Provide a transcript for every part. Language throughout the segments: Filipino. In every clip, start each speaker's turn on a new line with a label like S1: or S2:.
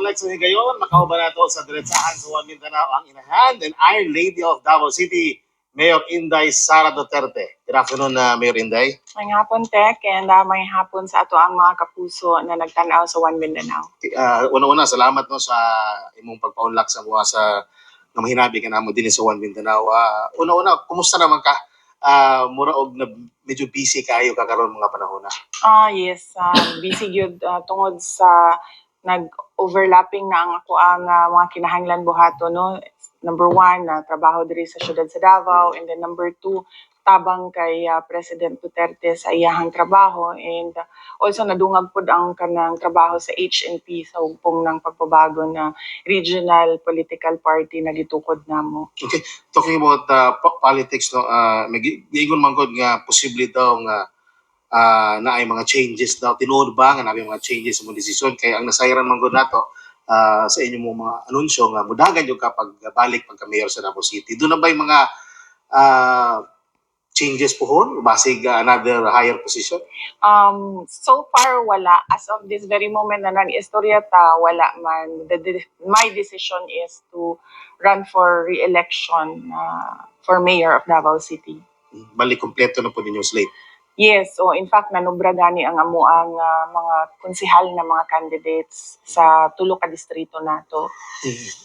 S1: Alex Higayon, makauban na to sa diretsahan sa One Mindanao ang inahan and Iron Lady of Davao City, Mayor Inday Sara Duterte. Good afternoon, Mayor Inday.
S2: May hapon, Tek, and may hapon sa ato ang mga kapuso na nagtanaw sa One Mindanao.
S1: Una-una, salamat no sa imong pagpaunlak sa mga sa na mahinabi ka namo din sa One Mindanao. Una-una, kumusta naman ka? Mura og na medyo busy kayo kakaroon mga panahon na.
S2: Yes, busy gyud tungod sa nag-overlapping na ang ako ang mga kinahanglan buhaton, no. Number one, trabaho diri sa syudad sa Davao, and then number two, tabang kay President Duterte sa iyahang trabaho, and also nadungag pod ang kanang trabaho sa HNP sa hugpong ng pagbabago na regional political party na gitukod namo.
S1: Okay, talking about politics, no, may giingon man gud nga posible daw nga na ay mga changes daw, tinuod ba nga nabi mga changes sa mga desisyon, kaya ang nasayran man gud nato sa inyong mga anunsyo nga mudagan yung kapag balik pagka mayor sa Davao City. Doon na ba yung mga changes pohon basig another higher position?
S2: So far wala. As of this very moment na nag-istorya ta, wala man. My decision is to run for re-election for mayor of Davao City.
S1: Balik kompleto na po ninyong slate?
S2: Yes, so in fact nanubra gani ang amuang mga konsehal na mga candidates sa tulo ka distrito nato.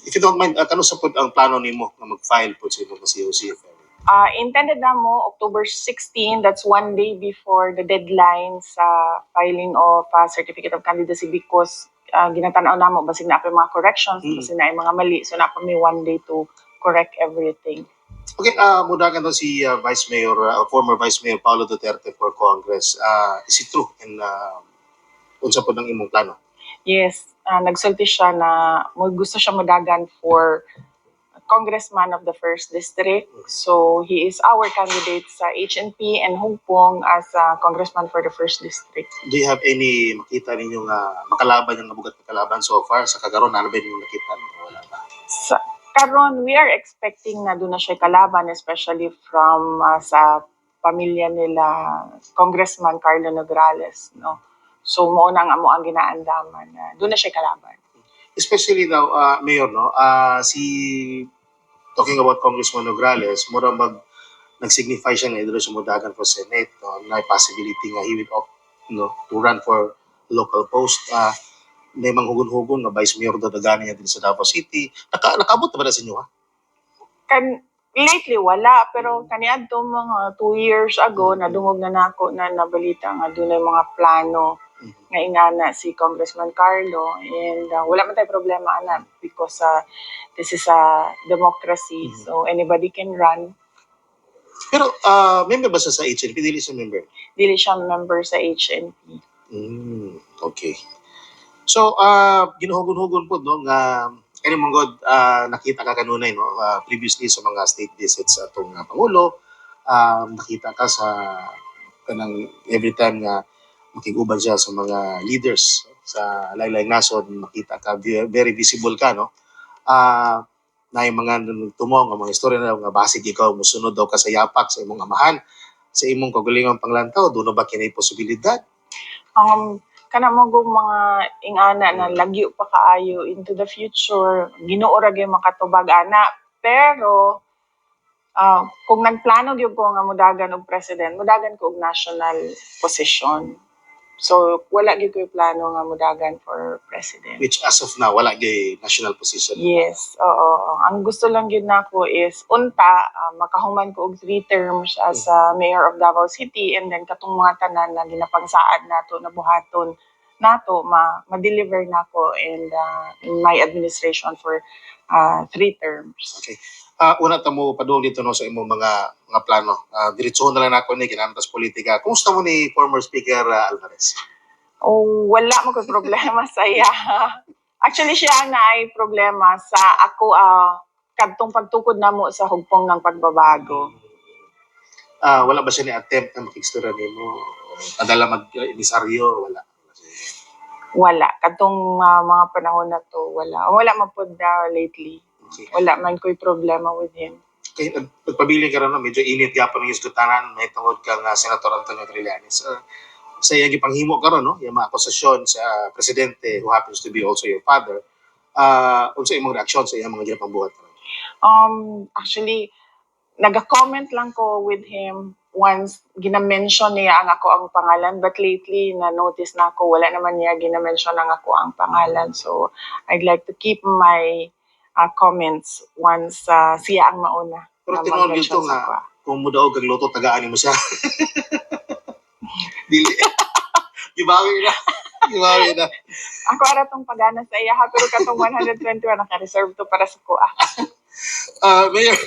S1: If you don't mind, kano sa pod ang plano nimo na mag-file po sa imong COC?
S2: Intended na mo October 16, that's one day before the deadline sa filing of certificate of candidacy, because ginatanaw na mo basig na pa mga corrections, basig na mga mali, so na pa may one day to correct everything.
S1: Okay, mudagan daw si Vice Mayor, former Vice Mayor Paulo Duterte for Congress. Is it true? And unsa po ng imong plano?
S2: Yes, nagsulti siya na gusto siya mudagan for congressman of the 1st District. So he is our candidate sa HNP and Hugpong as congressman for the 1st District.
S1: Do you have any makita ninyo nga makalaban yung nabugat na kalaban so far? Sa kagaron, ano ba yung nakita? Wala ba?
S2: Karon, we are expecting na doon na siya kalaban, especially from sa pamilya nila Congressman Carlo Nograles, no. So mo nang amo ang ginaandaman na doon na siya kalaban.
S1: Especially daw Mayor, no, talking about Congressman Nograles, mura nag-signify siya na idro sa mudagan for Senate, no, na possibility nga he will opt, no, to run for local post. May manghugon-hugon nga Vice Mayor daw dagani niya din sa Davao City. Nakaabot na ba na sa inyo, ha?
S2: Lately wala, pero kaniadto mga 2 years ago nadungog na nako na nabalita nga dunay mga plano nga ingana si Congressman Carlo, and wala man tay problema ana because this is a democracy, so anybody can run.
S1: Pero member ba siya sa HNP? Dili siya member?
S2: Dili siya member sa HNP.
S1: Okay. So, ginuhugon-hugon po, no, nga kani mong god nakita ka kanunay, no, previously sa mga state visits sa atong Pangulo, nakita ka sa kanang every time nga makiguban siya sa mga leaders sa laylay nasod, makita ka very visible ka, no. Na yung mga tumong nga mga istorya na nga basig ikaw musunod daw ka sa yapak sa imong amahan, sa imong kagalingang panglantaw, doon ba kinay posibilidad?
S2: Kana mo mga ingana na lagyo pa kaayo into the future, Ginoo ra gyud makatubag ana, pero kung nagplano gyud ko nga mudagan og president, mudagan ko og national position. So wala gyud ko plano nga mudagan for president.
S1: Which as of now wala gyud national position.
S2: Yes, oo. Ang gusto lang gyud nako is unta makahuman ko og 3 terms as mayor of Davao City, and then katong mga tanan na ginapangsaad nato na buhaton nato ma-deliver nako and in my administration for 3 terms.
S1: Okay. Una ta mo padung dito, no, sa imong mga plano. Diretso na lang nako ni kinamtas politika. Kumusta mo ni former Speaker Alvarez?
S2: Wala mo ko problema sa iya. Actually siya na ay problema sa ako kadtong pagtukod namo sa hugpong ng pagbabago.
S1: Wala ba siya ni attempt na makikistora nimo? Adala mag-emisaryo?
S2: Wala. Kadtong mga panahon na to, wala. Wala man po lately. Okay. Wala man ko'y problema with him.
S1: Okay, nagpabili ka rin, no? Medyo init gapon ng isdutanan, may tungod kang Senator Antonio Trillanes. Sa iyang ipanghimo ka rin, no? Yung mga akusasyon sa presidente who happens to be also your father, unsa imong reaksyon sa iyang mga ginapambuhat?
S2: Actually, nag-comment lang ko with him once gina-mention niya ang ako ang pangalan, but lately na-notice na ako wala naman niya gina-mention ang ako ang pangalan. So I'd like to keep my comments once siya ang mauna
S1: Pero
S2: na
S1: tinuod
S2: mag-mention
S1: dito
S2: sa ako.
S1: nga, kung mudaog kag luto, tagaan mo siya. Dili. Gibawi na. Gibawi na.
S2: Ako ara tong pagana sa iya ha, pero katong 121 naka-reserve to para sa kuha.
S1: Mayor,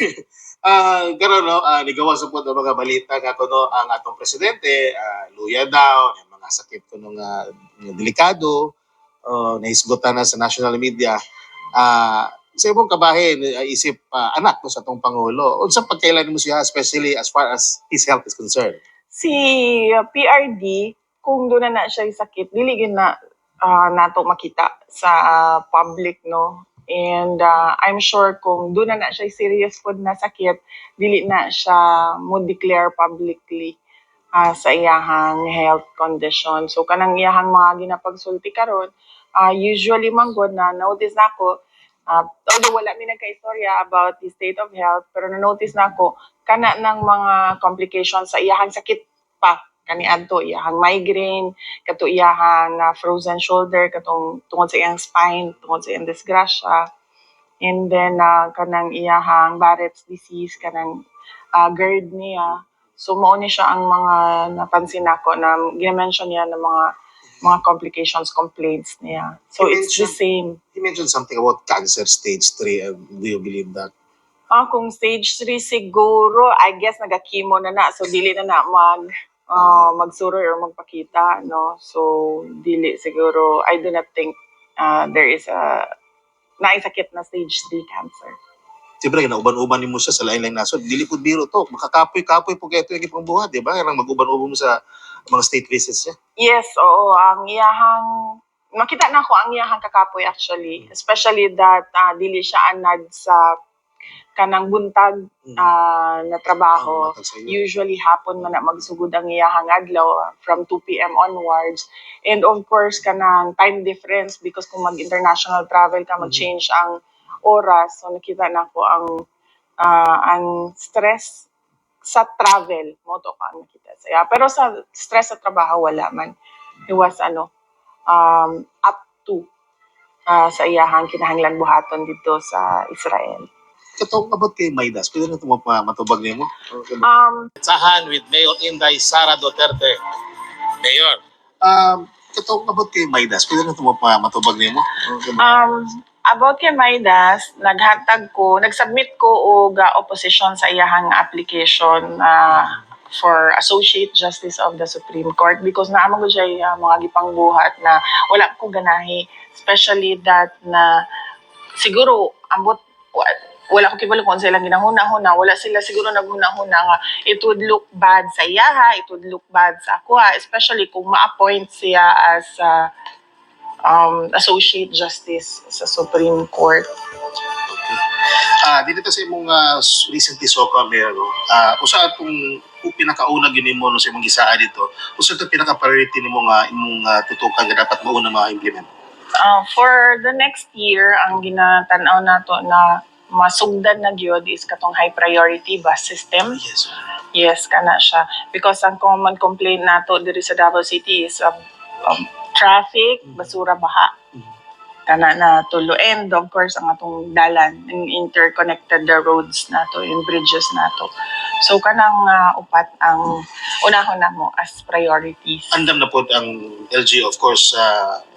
S1: gano'n, no, nigawa sa po ng mga balita nga kuno ang atong presidente, luya daw, yung mga sakit ko nung delikado, nahisgutan na sa national media. Sa imong kabahin, isip anak no, sa atong Pangulo, unsa pagkailan mo siya, especially as far as his health is concerned?
S2: Si PRD, kung doon na siya sakit, dili gyud na nato makita sa public, no. And I'm sure kung doon na siya serious food na sakit, dili na siya mo declare publicly sa iyahang health condition. So kanang iyahang mga ginapagsulti karon, usually manggod na notice na ako, although wala mi nagka-istorya about the state of health, pero na-notice na ako kana ng mga complications sa iyahang sakit pa kaniadto, iyahang migraine, kato iyahang frozen shoulder, katong tungod sa iyang spine, tungod sa iyang disgrasya. And then kanang iyahang Barrett's disease, kanang GERD niya. So mao ni siya ang mga napansin nako na gina-mention niya ng mga complications, complaints niya. So
S1: You
S2: it's the same.
S1: You mentioned something about cancer stage 3. Do you believe that?
S2: Kung stage 3 siguro, I guess naga-chemo na. So dili na magsuro or magpakita, no. So dili siguro, I do not think there is a naisakit na stage 3 cancer.
S1: Siyempre, nauban-uban mo siya sa lain-lain nasod. Dili po biro to. Makakapoy-kapoy po kayo ito yung ipangbuhat, di ba? Karang mag-uban-uban mo sa mga state visits niya.
S2: Yes, oo. Ang iyahang, makita na ko ang iyahang kakapoy actually. Especially that dili siya anad sa kanang buntag na trabaho. Usually hapon man na magsugod ang iyahang adlaw from 2 p.m. onwards. And of course, kanang time difference because kung mag-international travel ka, mag-change ang oras. So nakita na ko ang stress sa travel, mo to ka nakita saya. Pero sa stress sa trabaho, wala man. He was up to sa iyahang kinahanglan buhaton dito sa Israel.
S1: Katong about kay Maidas, pwede na ito matubag niyo mo?
S3: Sahan with Mayor Inday Sara Duterte. Mayor.
S1: Katong about kay Maidas, pwede na ito matubag niyo mo?
S2: About kay Maidas, nagsubmit ko og opposition sa iyahang application for Associate Justice of the Supreme Court because naamang ko siya mga gipangbuhat na wala ko ganahi, especially that na siguro wala ko kibalo kung sila ginahuna-huna, wala sila siguro naghuna-huna nga it would look bad sa iyaha, it would look bad sa ako, especially kung ma-appoint siya as Associate Justice sa Supreme Court.
S1: Dito sa imong recently SOCA, Mayor, no? Usa atong pinakauna yun mo no, sa imong gisaa dito, usa itong pinaka-priority nimo nga imong tutukan nga dapat mauna ma-implement?
S2: For the next year, ang ginatanaw nato na masugdan na gyud is katong high priority bus system.
S1: Yes.
S2: Yes, kana siya. Because ang common complaint nato diri sa Davao City is traffic, basura, baha. Kana na tulo. And of course, ang atong dalan, ang interconnected roads nato, yung bridges nato. So kanang upat ang unahon na mo as priorities.
S1: Andam na po ang LG, of course,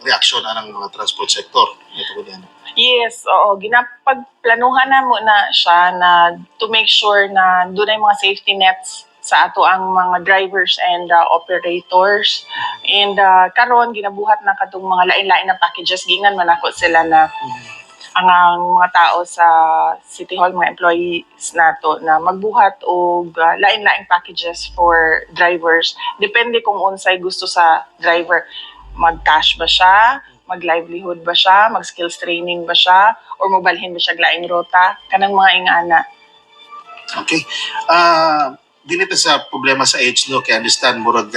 S1: reaksyon ng mga transport sector. Ito ko diyan.
S2: Yes, oo. Ginapagplanuhan na mo na siya na to make sure na doon ay mga safety nets sa ato ang mga drivers and operators. And karon ginabuhat na kadtong mga lain-lain na packages gingan man ako sila na ang mga tao sa City Hall, mga employees nato na magbuhat og lain-laing packages for drivers. Depende kung unsay gusto sa driver. Mag-cash ba siya? Mag-livelihood ba siya? Mag-skills training ba siya? Or mobalhin ba siya laing rota? Kanang mga ingana.
S1: Okay. dinito sa problema sa AIDS no, kaya understand murag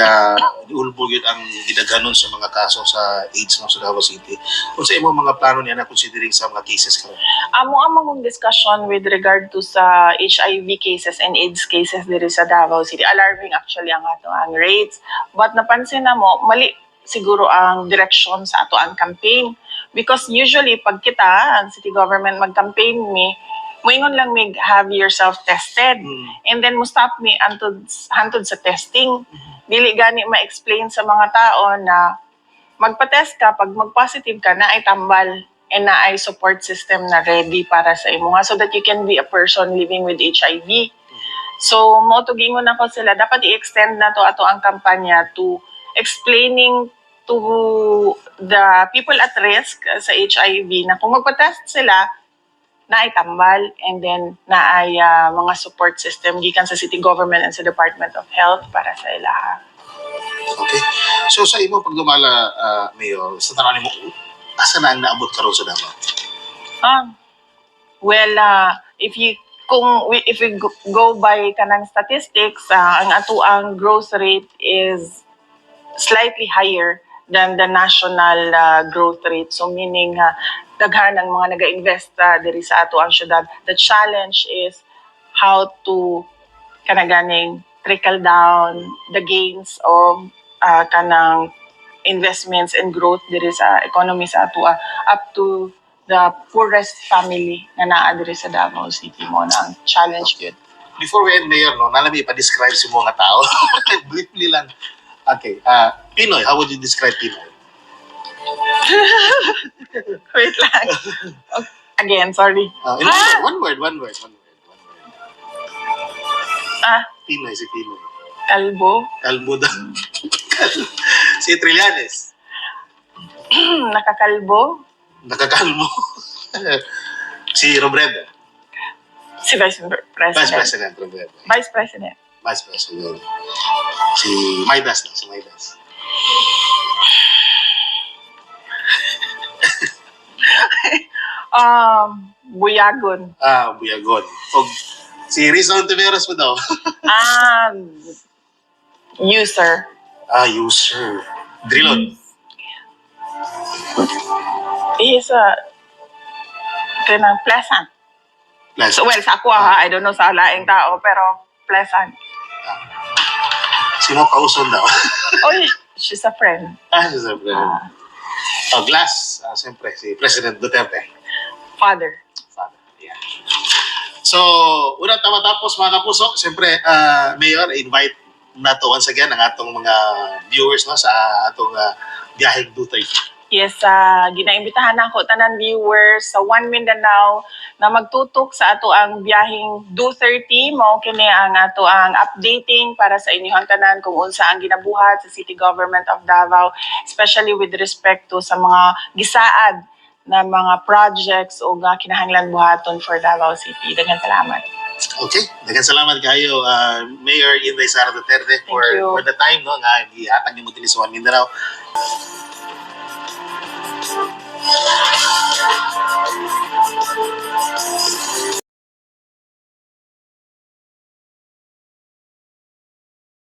S1: ulbo yun ang gidaganon sa mga kaso sa AIDS no, sa Davao City. Kung sa imong mga plano niya na considering sa mga cases karon.
S2: Amo among discussion with regard to sa HIV cases and AIDS cases diri sa Davao City. Alarming actually ang ato ang rates. But napansin na mo, mali siguro ang direction sa ato ang campaign. Because usually, pag kita, ang city government mag-campaign moingon lang mig have yourself tested. And then mo stop me hantod sa testing. Dili gani ma-explain sa mga tao na magpa-test ka, pag mag-positive ka, na ay tambal and na ay support system na ready para sa imo nga so that you can be a person living with HIV. So, mo to gingon ako sila, dapat i-extend na to ato ang kampanya to explaining to the people at risk sa HIV na kung magpa-test sila, na ay tambal and then na ay mga support system gikan sa city government and sa Department of Health para sa ilaha.
S1: Okay. So sa imo pagdumala Mayor, sa tanan nimo asa na ang naabot karon sa Davao?
S2: Well, if we go by kanang statistics, ang ato ang growth rate is slightly higher than the national growth rate. So meaning daghan ang mga naga-invest diri sa ato ang syudad. The challenge is how to kanaganing trickle down the gains of kanang investments and growth diri sa economy sa ato up to the poorest family na naa diri sa Davao City mo na ang challenge yun.
S1: Before we end, Mayor, no, nalami pa-describe si mga tao. Briefly lang. Okay. Pinoy, how would you describe Pinoy?
S2: Wait lang. Okay. Again, sorry.
S1: In one word. Pinoy, si Pinoy.
S2: Kalbo.
S1: Kalbo daw. Si Trillanes.
S2: Nakakalbo.
S1: Nakakalmo. Si Robredo.
S2: Si Vice President.
S1: Vice President Robredo.
S2: Vice President.
S1: Vice President. Si Maidas na, si Maidas.
S2: Buyagon.
S1: Buyagon. O, si Rizal Tiveros mo daw.
S2: User.
S1: User. Drilon.
S2: He is kanang pleasant.
S1: Plus.
S2: So, well, sa ako I don't know sa laing tao, pero pleasant.
S1: Sino kauson daw?
S2: Oy, she's a friend.
S1: Siyempre. Glass, siyempre, si President Duterte.
S2: Father.
S1: Yeah. So, una matapos mga kapuso, siyempre, Mayor, invite na to once again ang atong mga viewers no, sa atong biyaheng Duterte.
S2: Yes, ginaimbitahan ako tanan viewers sa One Mindanao na magtutok sa ato ang biyaheng Do30 mao kini ang ato ang updating para sa inyong tanan kung unsa ang ginabuhat sa City Government of Davao, especially with respect to sa mga gisaad na mga projects o kinahanglan buhaton for Davao City. Daghang salamat.
S1: Okay, daghang salamat kayo Mayor Inday Sara Duterte for the time no nga gihatag nimo dinhi sa One Mindanao.